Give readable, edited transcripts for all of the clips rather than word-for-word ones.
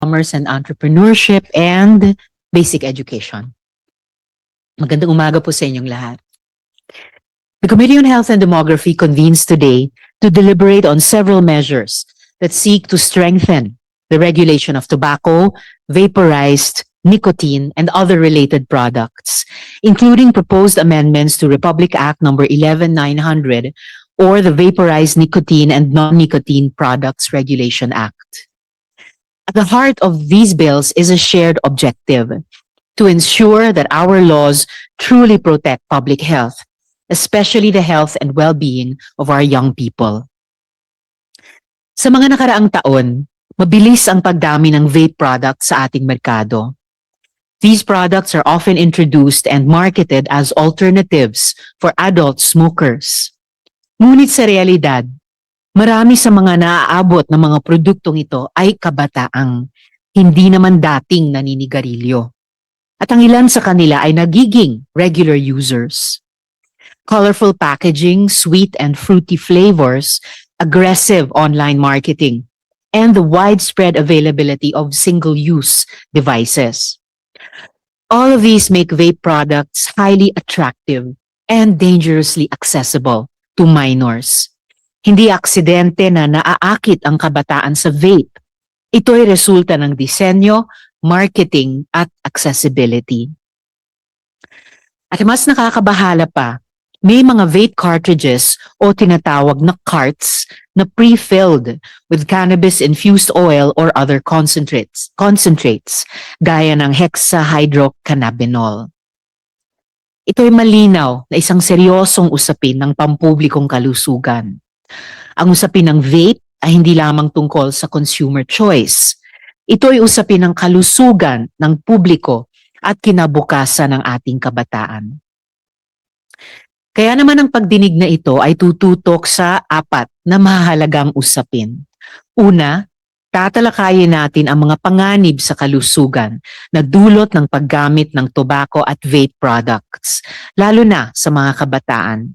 commerce and entrepreneurship, and basic education. Magandang umaga po sa inyong lahat. The Committee on Health and Demography convenes today to deliberate on several measures that seek to strengthen the regulation of tobacco, vaporized, nicotine, and other related products, including proposed amendments to Republic Act No. 11900 or the Vaporized Nicotine and Non-Nicotine Products Regulation Act. At the heart of these bills is a shared objective to ensure that our laws truly protect public health, especially the health and well-being of our young people. Sa mga nakaraang taon, mabilis ang pagdami ng vape products sa ating merkado. These products are often introduced and marketed as alternatives for adult smokers. Ngunit sa realidad, marami sa mga naaabot ng mga produktong ito ay kabataang hindi naman dating naninigarilyo. At ang ilan sa kanila ay nagiging regular users. Colorful packaging, sweet and fruity flavors, aggressive online marketing, and the widespread availability of single-use devices. All of these make vape products highly attractive and dangerously accessible to minors. Hindi aksidente na naaakit ang kabataan sa vape. Ito ay resulta ng disenyo, marketing, at accessibility. At mas nakakabahala pa, may mga vape cartridges o tinatawag na carts na pre-filled with cannabis-infused oil or other concentrates gaya ng hexahydrocannabinol. Ito ay malinaw na isang seryosong usapin ng pampublikong kalusugan. Ang usapin ng vape ay hindi lamang tungkol sa consumer choice. Ito ay usapin ng kalusugan ng publiko at kinabukasan ng ating kabataan. Kaya naman ang pagdinig na ito ay tututok sa apat na mahalagang usapin. Una, tatalakayin natin ang mga panganib sa kalusugan na dulot ng paggamit ng tobacco at vape products, lalo na sa mga kabataan.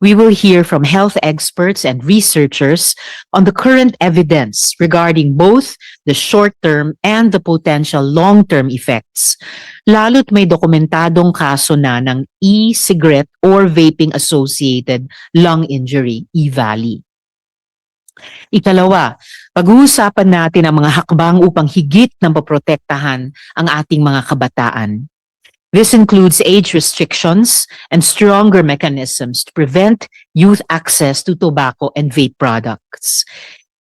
We will hear from health experts and researchers on the current evidence regarding both the short-term and the potential long-term effects, lalo't may dokumentadong kaso na ng e-cigarette or vaping-associated lung injury, EVALI. Ikalawa, pag-uusapan natin ang mga hakbang upang higit na maprotektahan ang ating mga kabataan. This includes age restrictions and stronger mechanisms to prevent youth access to tobacco and vape products.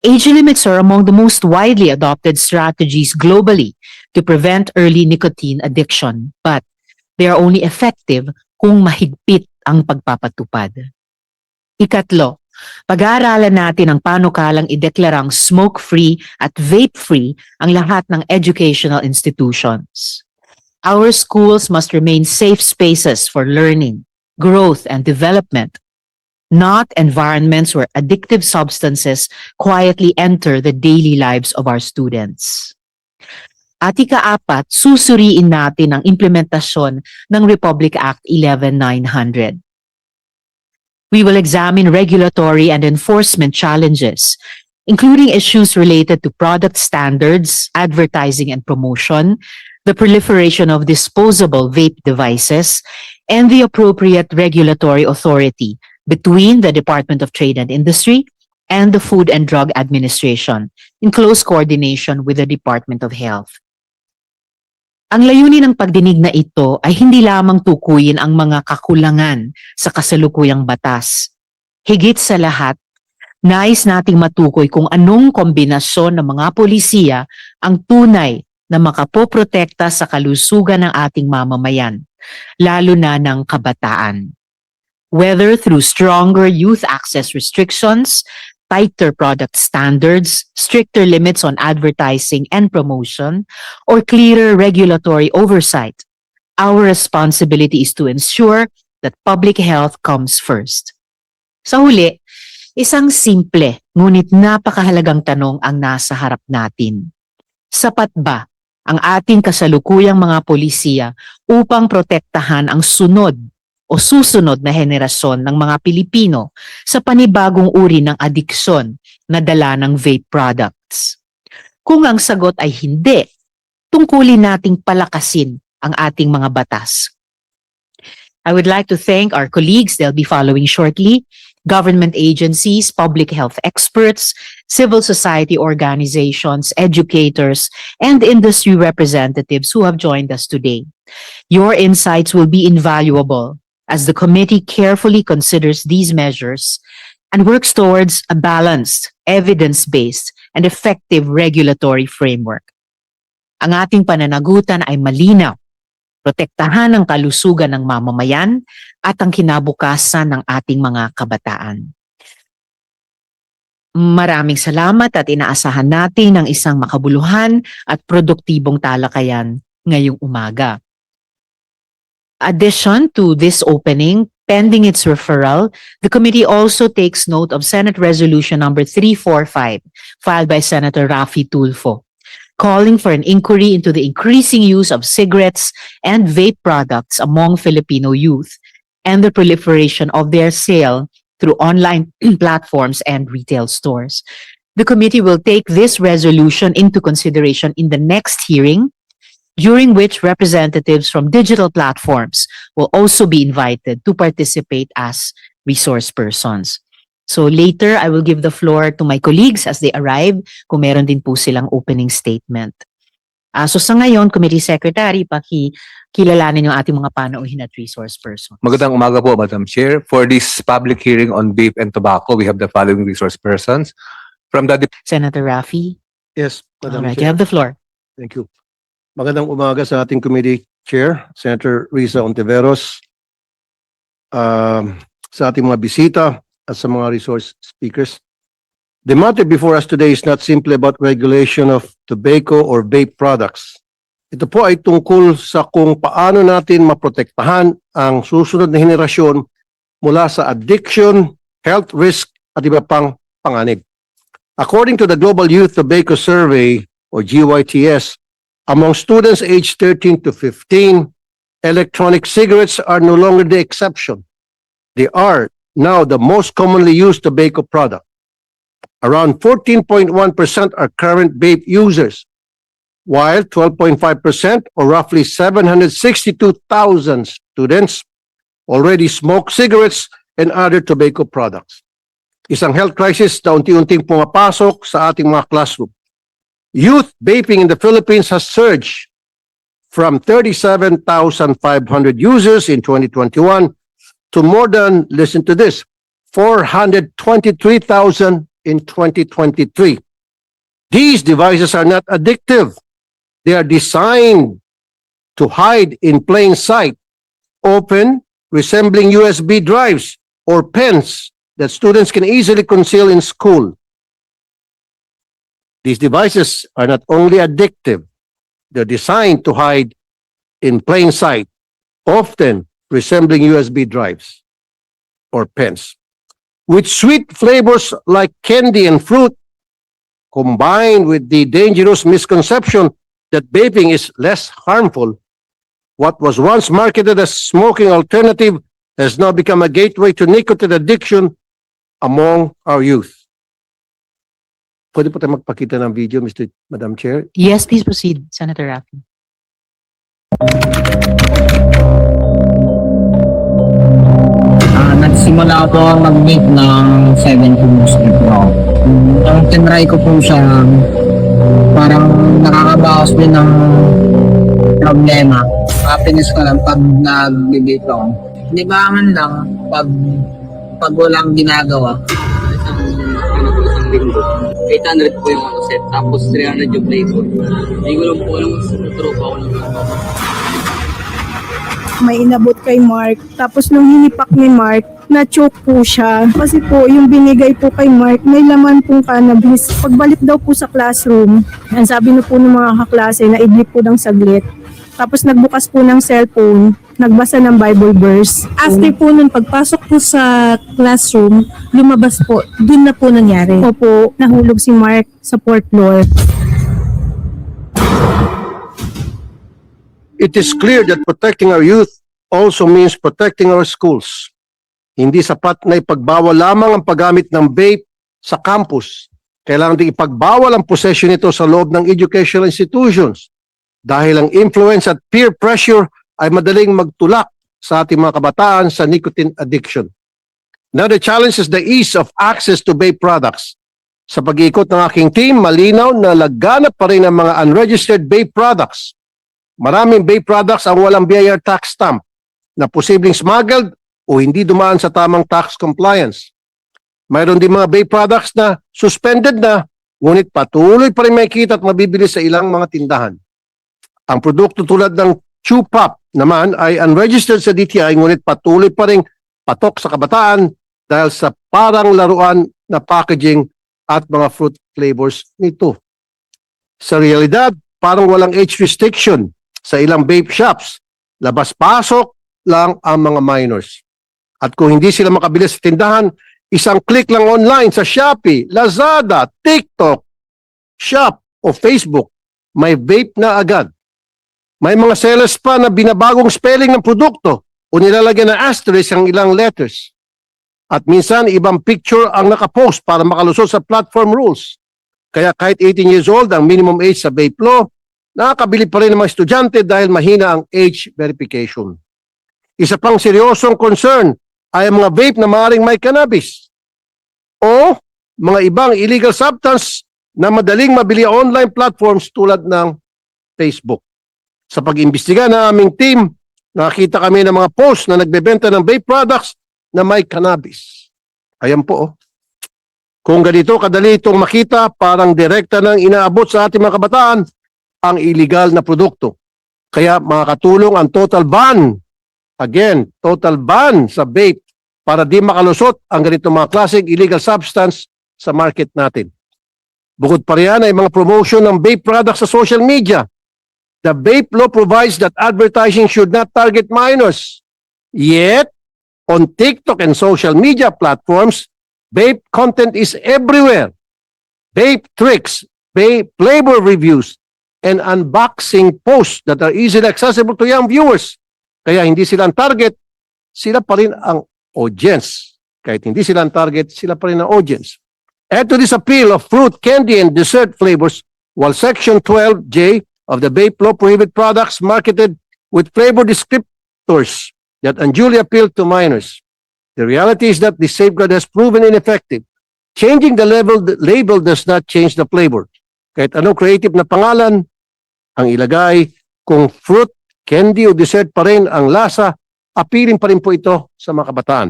Age limits are among the most widely adopted strategies globally to prevent early nicotine addiction, but they are only effective kung mahigpit ang pagpapatupad. Ikatlo, pag-aaralan natin ang panukalang ideklarang smoke-free at vape-free ang lahat ng educational institutions. Our schools must remain safe spaces for learning, growth, and development, not environments where addictive substances quietly enter the daily lives of our students. At ika-apat, susuriin natin ang implementasyon ng Republic Act 11900. We will examine regulatory and enforcement challenges, including issues related to product standards, advertising and promotion, the proliferation of disposable vape devices, and the appropriate regulatory authority between the Department of Trade and Industry and the Food and Drug Administration in close coordination with the Department of Health. Ang layunin ng pagdinig na ito ay hindi lamang tukuyin ang mga kakulangan sa kasalukuyang batas. Higit sa lahat, nais nating matukoy kung anong kombinasyon ng mga polisiya ang tunay na makapoprotekta sa kalusugan ng ating mamamayan, lalo na ng kabataan. Whether through stronger youth access restrictions, tighter product standards, stricter limits on advertising and promotion, or clearer regulatory oversight, our responsibility is to ensure that public health comes first. Sa huli, isang simple ngunit napakahalagang tanong ang nasa harap natin. Sapat ba ang ating kasalukuyang mga polisiya upang protektahan ang sunod o susunod na henerasyon ng mga Pilipino sa panibagong uri ng adiksyon na dala ng vape products? Kung ang sagot ay hindi, tungkulin nating palakasin ang ating mga batas. I would like to thank our colleagues, they'll be following shortly, government agencies, public health experts, civil society organizations, educators, and industry representatives who have joined us today. Your insights will be invaluable as the committee carefully considers these measures and works towards a balanced, evidence-based, and effective regulatory framework. Ang ating pananagutan ay malinaw. Protektahan ang kalusugan ng mamamayan at ang kinabukasan ng ating mga kabataan. Maraming salamat at inaasahan natin ang isang makabuluhan at produktibong talakayan ngayong umaga. Addition to this opening, pending its referral, the committee also takes note of Senate Resolution number 345 filed by Senator Raffy Tulfo, calling for an inquiry into the increasing use of cigarettes and vape products among Filipino youth and the proliferation of their sale through online platforms and retail stores. The committee will take this resolution into consideration in the next hearing, during which representatives from digital platforms will also be invited to participate as resource persons. So later, I will give the floor to my colleagues as they arrive kung meron din po silang opening statement. So sa ngayon, Committee Secretary, pakikilalanin yung ating mga panauhin at resource persons. Magandang umaga po, Madam Chair. For this public hearing on vape and tobacco, we have the following resource persons. From the Senator Raffy, Yes, Madam alright, you Chair. have the floor. Thank you. Magandang umaga sa ating committee chair, Senator Risa Ontiveros, sa ating mga bisita at sa mga resource speakers. The matter before us today is not simply about regulation of tobacco or vape products. Ito po ay tungkol sa kung paano natin maprotektahan ang susunod na henerasyon mula sa addiction, health risk at iba pang panganib. According to the Global Youth Tobacco Survey or GYTS, among students aged 13 to 15, electronic cigarettes are no longer the exception. They are now the most commonly used tobacco product. Around 14.1% are current vape users, while 12.5% or roughly 762,000 students already smoke cigarettes and other tobacco products. Isang health crisis na unti-unting pumapasok sa ating mga classroom. Youth vaping in the Philippines has surged from 37,500 users in 2021 to more than, listen to this, 423,000 in 2023. These devices are not addictive. They are designed to hide in plain sight, open, resembling USB drives or pens that students can easily conceal in school. These devices are not only addictive, they're designed to hide in plain sight, often resembling USB drives or pens. With sweet flavors like candy and fruit, combined with the dangerous misconception that vaping is less harmful, what was once marketed as smoking alternative has now become a gateway to nicotine addiction among our youth. Pwede po tayo magpakita ng video, Madam Chair? Yes, please proceed, Senator Raffy. Nagsimula po ako mag-vape ng 17 years old po ako. Nung tinry ko po siya, parang nakakabawas din ng problema. Happiness ko lang pag nag-vape ako. Di ba man lang, pag walang ginagawa, isang linggo, 800 po yung set, tapos 300 yung flavor. Hindi ko lang po alam kung tropa ko lang. May inabot kay Mark. Tapos nung hinipak ni Mark, na-choke po siya. Kasi po, yung binigay po kay Mark, may laman pong cannabis. Pagbalik daw po sa classroom, ang sabi na po ng mga kaklase na idlip po ng saglit. Tapos nagbukas po ng cellphone, nagbasa ng Bible verse. After po nun, pagpasok po sa classroom, lumabas po, dun na po nangyari. Opo, nahulog si Mark sa fourth floor. It is clear that protecting our youth also means protecting our schools. Hindi sapat na ipagbawal lamang ang paggamit ng vape sa campus. Kailangan din ipagbawal ang possession nito sa loob ng educational institutions dahil ang influence at peer pressure ay madaling magtulak sa ating mga kabataan sa nicotine addiction. Another challenge is the ease of access to vape products. Sa pag-iikot ng aking team, malinaw na laganap pa rin ang mga unregistered vape products. Maraming vape products ang walang BIR tax stamp na posibleng smuggled o hindi dumaan sa tamang tax compliance. Mayroon din mga vape products na suspended na, ngunit patuloy pa rin makikita at mabibili sa ilang mga tindahan. Ang produkto tulad ng Chew Pop naman ay unregistered sa DTI, ngunit patuloy pa rin patok sa kabataan dahil sa parang laruan na packaging at mga fruit flavors nito. Sa realidad, parang walang age restriction sa ilang vape shops. Labas-pasok lang ang mga minors. At kung hindi sila makabili sa tindahan, isang click lang online sa Shopee, Lazada, TikTok, Shop o Facebook, may vape na agad. May mga sellers pa na binabagong spelling ng produkto o nilalagyan ng asterisk ang ilang letters. At minsan, ibang picture ang nakapost para makalusot sa platform rules. Kaya kahit 18 years old ang minimum age sa vape law, nakakabili pa rin ng mga estudyante dahil mahina ang age verification. Isa pang seryosong concern ay ang mga vape na maaaring may cannabis o mga ibang illegal substance na madaling mabili online platforms tulad ng Facebook. Sa pag-imbestiga ng aming team, nakita kami ng mga post na nagbebenta ng vape products na may cannabis. Ayan po. Oh. Kung ganito kadali itong makita, parang direkta nang inaabot sa ating mga kabataan ang illegal na produkto. Kaya makakatulong ang total ban. Again, total ban sa vape para di makalusot ang ganitong mga klaseng illegal substance sa market natin. Bukod pa riyan ay mga promotion ng vape products sa social media. The vape law provides that advertising should not target minors. Yet, on TikTok and social media platforms, vape content is everywhere. Vape tricks, vape flavor reviews, and unboxing posts that are easily accessible to young viewers. Kaya hindi sila ang target, sila pa rin ang audience. Kahit hindi sila ang target, sila pa rin ang audience. Add to this appeal of fruit, candy, and dessert flavors, while Section 12J of the vape law prohibit products marketed with flavor descriptors that unduly appeal to minors. The reality is that this safeguard has proven ineffective. Changing the label does not change the flavor. Kahit anong creative na pangalan ang ilagay, kung fruit, candy o dessert pa rin ang lasa, appealing pa rin po ito sa mga kabataan.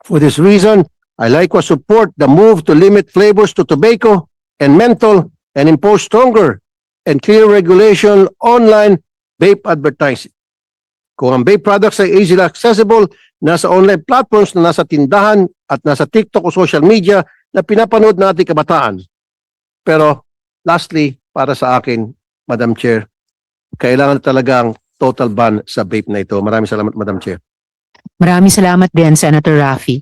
For this reason, I likewise support the move to limit flavors to tobacco and menthol and impose stronger and clear regulation online vape advertising. Kung ang vape products ay easily accessible, nasa online platforms na nasa tindahan at nasa TikTok o social media na pinapanood natin kabataan. Pero lastly, para sa akin, Madam Chair, kailangan talagang total ban sa vape na ito. Maraming salamat, Madam Chair. Maraming salamat din, Senator Raffy.